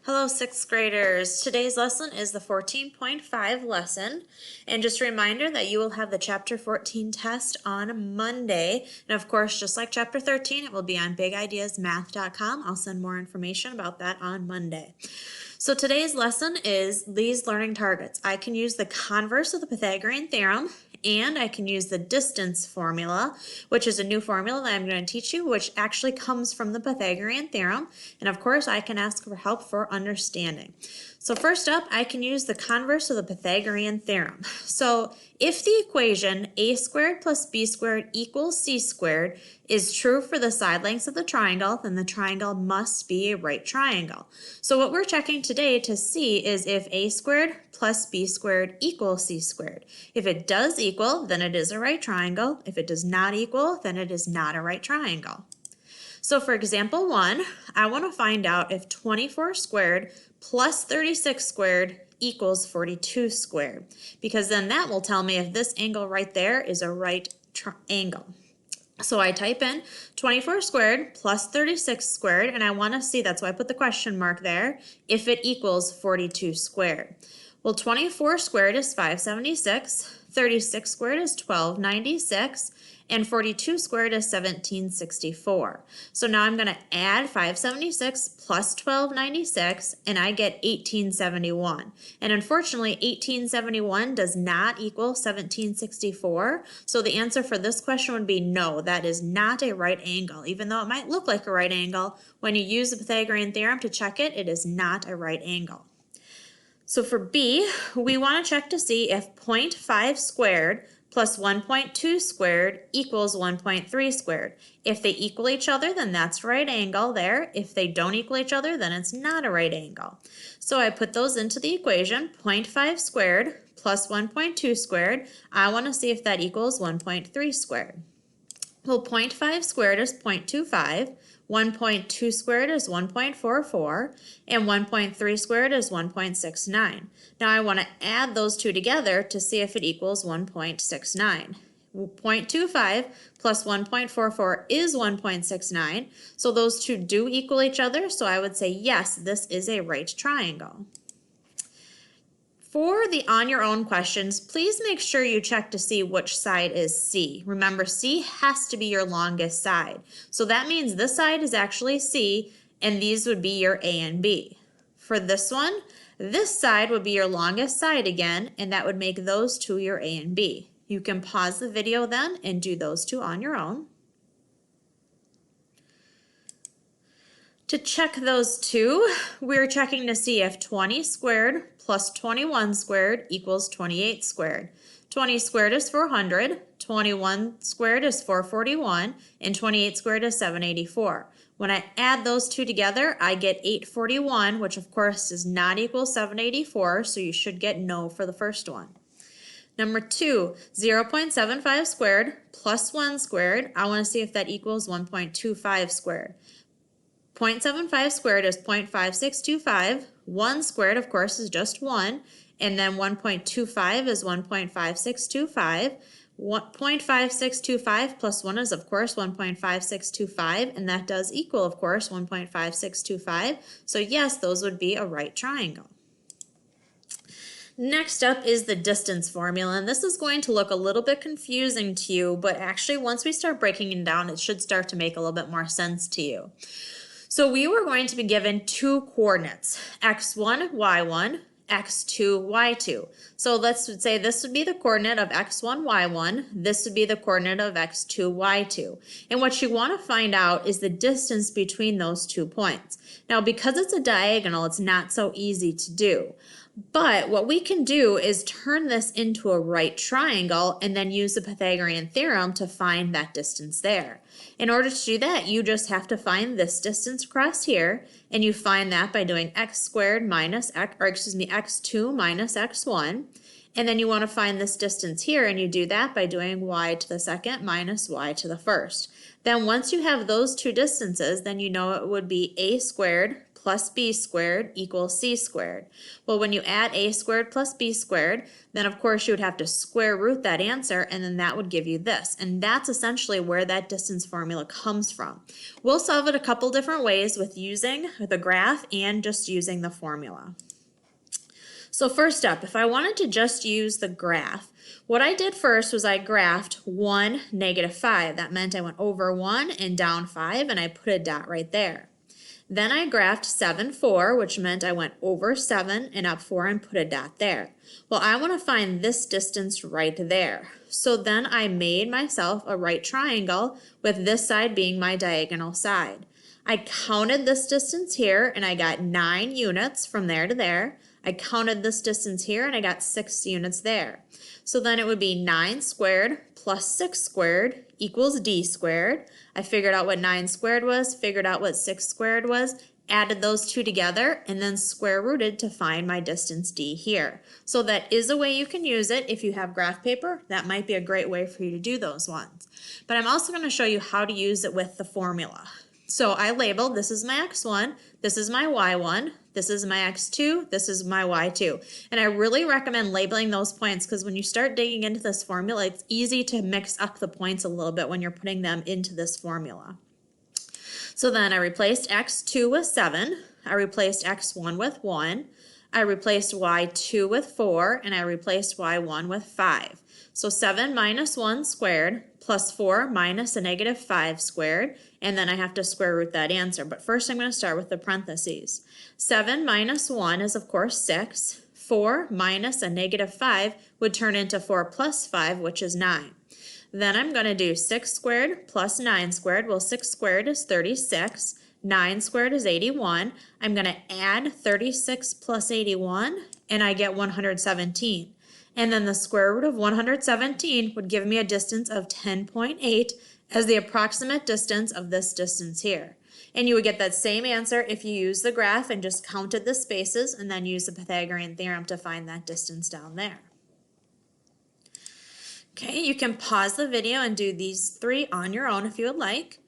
Hello, sixth graders. Today's lesson is the 14.5 lesson. And just a reminder that you will have the chapter 14 test on Monday. And of course, just like chapter 13, it will be on bigideasmath.com. I'll send more information about that on Monday. So today's lesson is these learning targets. I can use the converse of the Pythagorean theorem, and I can use the distance formula, which is a new formula that I'm going to teach you, which actually comes from the Pythagorean theorem. And of course, I can ask for help for understanding. So first up, I can use the converse of the Pythagorean theorem. So if the equation a squared plus b squared equals c squared is true for the side lengths of the triangle, then the triangle must be a right triangle. So what we're checking today to see is if a squared plus b squared equals c squared. If it does equal, then it is a right triangle. If it does not equal, then it is not a right triangle. So for example 1, I want to find out if 24 squared plus 36 squared equals 42 squared, because then that will tell me if this angle right there is a right triangle. So I type in 24 squared plus 36 squared, and I want to see, that's why I put the question mark there, if it equals 42 squared. Well, 24 squared is 576, 36 squared is 1296, and 42 squared is 1764. So now I'm going to add 576 plus 1296, and I get 1871. And unfortunately, 1871 does not equal 1764. So the answer for this question would be no, that is not a right angle. Even though it might look like a right angle, when you use the Pythagorean theorem to check it, it is not a right angle. So for B, we want to check to see if 0.5 squared plus 1.2 squared equals 1.3 squared. If they equal each other, then that's a right angle there. If they don't equal each other, then it's not a right angle. So I put those into the equation, 0.5 squared plus 1.2 squared. I want to see if that equals 1.3 squared. Well, 0.5 squared is 0.25. 1.2 squared is 1.44, and 1.3 squared is 1.69. Now I want to add those two together to see if it equals 1.69. 0.25 plus 1.44 is 1.69, so those two do equal each other, so I would say yes, this is a right triangle. For the on your own questions, please make sure you check to see which side is C. Remember, C has to be your longest side. So that means this side is actually C, and these would be your A and B. For this one, this side would be your longest side again, and that would make those two your A and B. You can pause the video then and do those two on your own. To check those two, we're checking to see if 20 squared plus 21 squared equals 28 squared. 20 squared is 400, 21 squared is 441, and 28 squared is 784. When I add those two together, I get 841, which of course does not equal 784, so you should get no for the first one. Number 2, 0.75 squared plus 1 squared. I want to see if that equals 1.25 squared. 0.75 squared is 0.5625. 1 squared, of course, is just 1. And then 1.25 is 1.5625. 0.5625 plus 1 is, of course, 1.5625. And that does equal, of course, 1.5625. So yes, those would be a right triangle. Next up is the distance formula, and this is going to look a little bit confusing to you, but actually once we start breaking it down, it should start to make a little bit more sense to you. So we were going to be given two coordinates, x1, y1, x2, y2. So let's say this would be the coordinate of x1, y1. This would be the coordinate of x2, y2. And what you want to find out is the distance between those 2 points. Now, because it's a diagonal, it's not so easy to do. But what we can do is turn this into a right triangle and then use the Pythagorean theorem to find that distance there. In order to do that, you just have to find this distance across here, and you find that by doing x squared minus x2 minus x1. And then you want to find this distance here, and you do that by doing y to the second minus y to the first. Then once you have those two distances, then you know it would be a squared plus b squared equals c squared. Well, when you add a squared plus b squared, then of course you would have to square root that answer, and then that would give you this. And that's essentially where that distance formula comes from. We'll solve it a couple different ways with using the graph and just using the formula. So first up, if I wanted to just use the graph, what I did first was I graphed 1, -5. That meant I went over 1 and down 5, and I put a dot right there. Then I graphed 7, 4, which meant I went over 7 and up 4 and put a dot there. Well, I want to find this distance right there. So then I made myself a right triangle with this side being my diagonal side. I counted this distance here, and I got 9 units from there to there. I counted this distance here, and I got 6 units there. So then it would be 9 squared plus 6 squared equals d squared. I figured out what 9 squared was, figured out what 6 squared was, added those two together, and then square rooted to find my distance d here. So that is a way you can use it. If you have graph paper, that might be a great way for you to do those ones. But I'm also going to show you how to use it with the formula. So I labeled, this is my x1, this is my y1, this is my x2, this is my y2. And I really recommend labeling those points because when you start digging into this formula, it's easy to mix up the points a little bit when you're putting them into this formula. So then I replaced x2 with 7, I replaced x1 with 1, I replaced y2 with 4, and I replaced y1 with 5. So 7 minus 1 squared plus 4 minus a -5 squared, and then I have to square root that answer. But first I'm going to start with the parentheses. 7 minus 1 is of course 6. 4 minus a -5 would turn into 4 plus 5, which is 9. Then I'm going to do 6 squared plus 9 squared. Well, 6 squared is 36. 9 squared is 81. I'm going to add 36 plus 81, and I get 117. And then the square root of 117 would give me a distance of 10.8 as the approximate distance of this distance here. And you would get that same answer if you use the graph and just counted the spaces and then use the Pythagorean theorem to find that distance down there. Okay, you can pause the video and do these 3 on your own if you would like.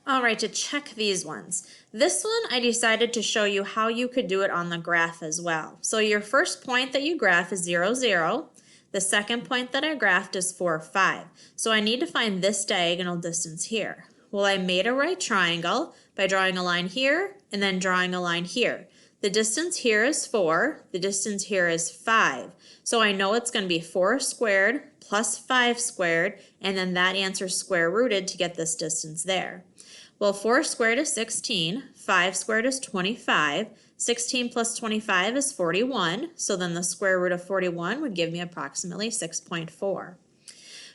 All right, to check these ones. This one, I decided to show you how you could do it on the graph as well. So your first point that you graph is 0, 0. The second point that I graphed is 4, 5. So I need to find this diagonal distance here. Well, I made a right triangle by drawing a line here and then drawing a line here. The distance here is 4, the distance here is 5. So I know it's going to be 4 squared plus 5 squared, and then that answer square rooted to get this distance there. Well, 4 squared is 16, 5 squared is 25, 16 plus 25 is 41, so then the square root of 41 would give me approximately 6.4.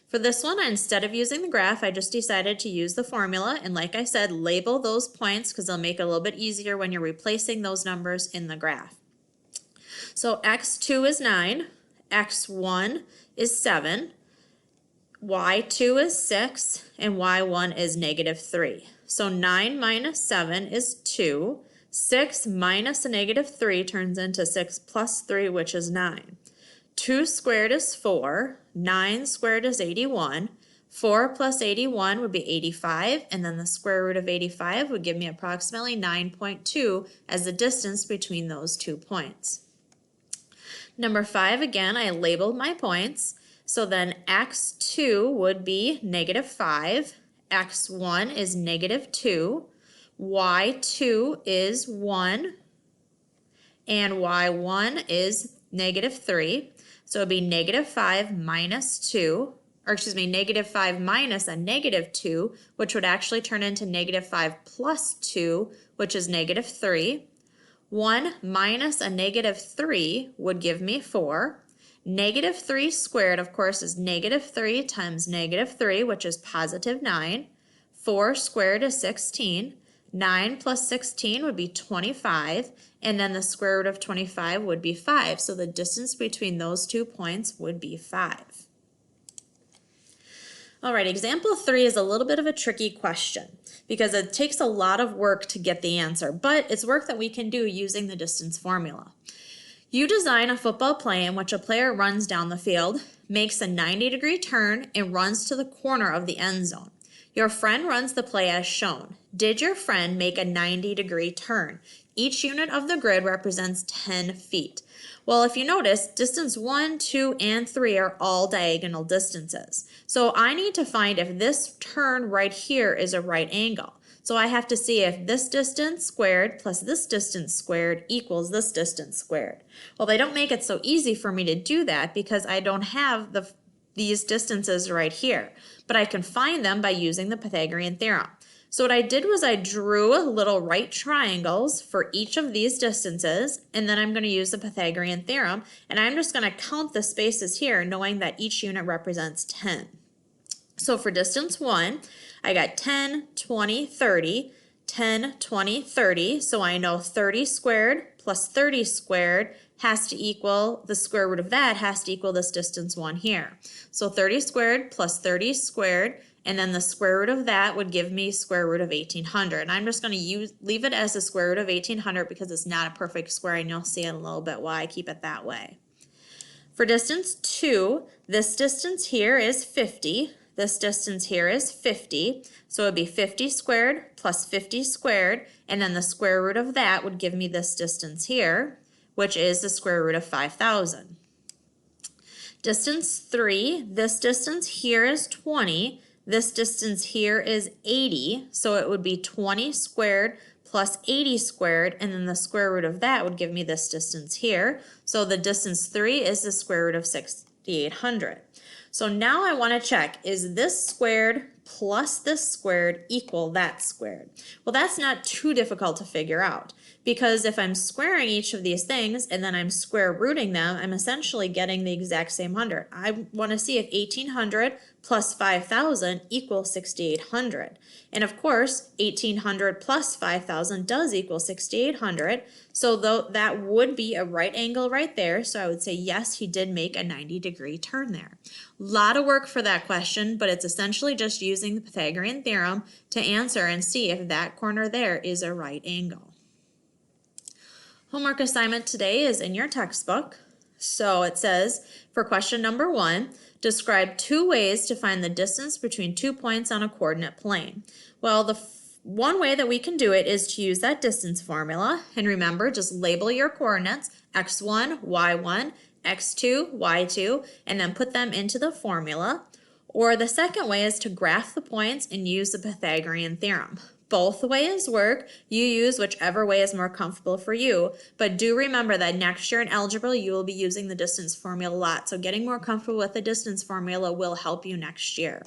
For this one, instead of using the graph, I just decided to use the formula, and like I said, label those points because they'll make it a little bit easier when you're replacing those numbers in the graph. So x2 is 9, x1 is 7, y2 is 6, and y1 is -3. So 9 minus 7 is 2. 6 minus a -3 turns into 6 plus 3, which is 9. 2 squared is 4. 9 squared is 81. 4 plus 81 would be 85, and then the square root of 85 would give me approximately 9.2 as the distance between those 2 points. Number 5, again, I labeled my points. So then x2 would be -5. x1 is -2, y2 is 1, and y1 is -3. So it would be -5 minus 2, or excuse me, -5 minus a -2, which would actually turn into -5 plus 2, which is -3. 1 minus a -3 would give me 4. -3 squared, of course, is -3 times -3, which is +9. 4 squared is 16. 9 plus 16 would be 25, and then the square root of 25 would be 5. So the distance between those 2 points would be 5. All right, example 3 is a little bit of a tricky question because it takes a lot of work to get the answer, but it's work that we can do using the distance formula. You design a football play in which a player runs down the field, makes a 90-degree turn, and runs to the corner of the end zone. Your friend runs the play as shown. Did your friend make a 90-degree turn? Each unit of the grid represents 10 feet. Well, if you notice, distance 1, 2, and 3 are all diagonal distances. So I need to find if this turn right here is a right angle. So I have to see if this distance squared plus this distance squared equals this distance squared. Well, they don't make it so easy for me to do that because I don't have these distances right here, but I can find them by using the Pythagorean theorem. So what I did was I drew little right triangles for each of these distances, and then I'm going to use the Pythagorean theorem, and I'm just going to count the spaces here, knowing that each unit represents 10. So for distance 1, I got 10, 20, 30, 10, 20, 30, so I know 30 squared plus 30 squared has to equal, the square root of that has to equal this distance 1 here. So 30 squared plus 30 squared, and then the square root of that would give me square root of 1800. And I'm just going to leave it as the square root of 1800 because it's not a perfect square, and you'll see in a little bit why I keep it that way. For distance 2, this distance here is 50. This distance here is 50, so it would be 50 squared plus 50 squared, and then the square root of that would give me this distance here, which is the square root of 5,000. Distance 3, this distance here is 20, this distance here is 80, so it would be 20 squared plus 80 squared, and then the square root of that would give me this distance here. So the distance 3 is the square root of 6,800. So now I want to check, is this squared plus this squared equal that squared? Well, that's not too difficult to figure out, because if I'm squaring each of these things and then I'm square rooting them, I'm essentially getting the exact same 100. I want to see if 1800 plus 5,000 equals 6,800. And of course, 1800 plus 5,000 does equal 6,800. So that would be a right angle right there. So I would say, yes, he did make a 90-degree turn there. A lot of work for that question, but it's essentially just using the Pythagorean theorem to answer and see if that corner there is a right angle. Homework assignment today is in your textbook. So it says, for question number 1, describe 2 ways to find the distance between 2 points on a coordinate plane. Well, the one way that we can do it is to use that distance formula. And remember, just label your coordinates, x1, y1, x2, y2, and then put them into the formula. Or the second way is to graph the points and use the Pythagorean theorem. Both ways work. You use whichever way is more comfortable for you. But do remember that next year in algebra, you will be using the distance formula a lot. So getting more comfortable with the distance formula will help you next year.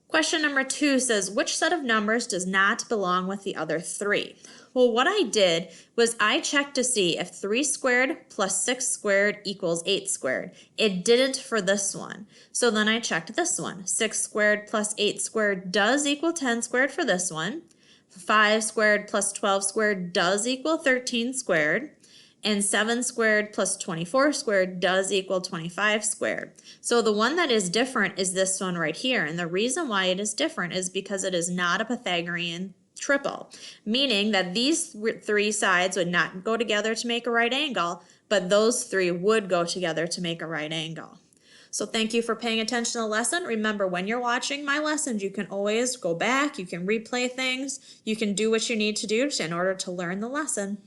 Question number 2 says, which set of numbers does not belong with the other 3? Well, what I did was I checked to see if 3 squared plus 6 squared equals 8 squared. It didn't for this one. So then I checked this one. 6 squared plus 8 squared does equal 10 squared for this one. 5 squared plus 12 squared does equal 13 squared. And 7 squared plus 24 squared does equal 25 squared. So the one that is different is this one right here. And the reason why it is different is because it is not a Pythagorean triple, meaning that these 3 sides would not go together to make a right angle, but those 3 would go together to make a right angle. So thank you for paying attention to the lesson. Remember, when you're watching my lessons, you can always go back, you can replay things, you can do what you need to do in order to learn the lesson.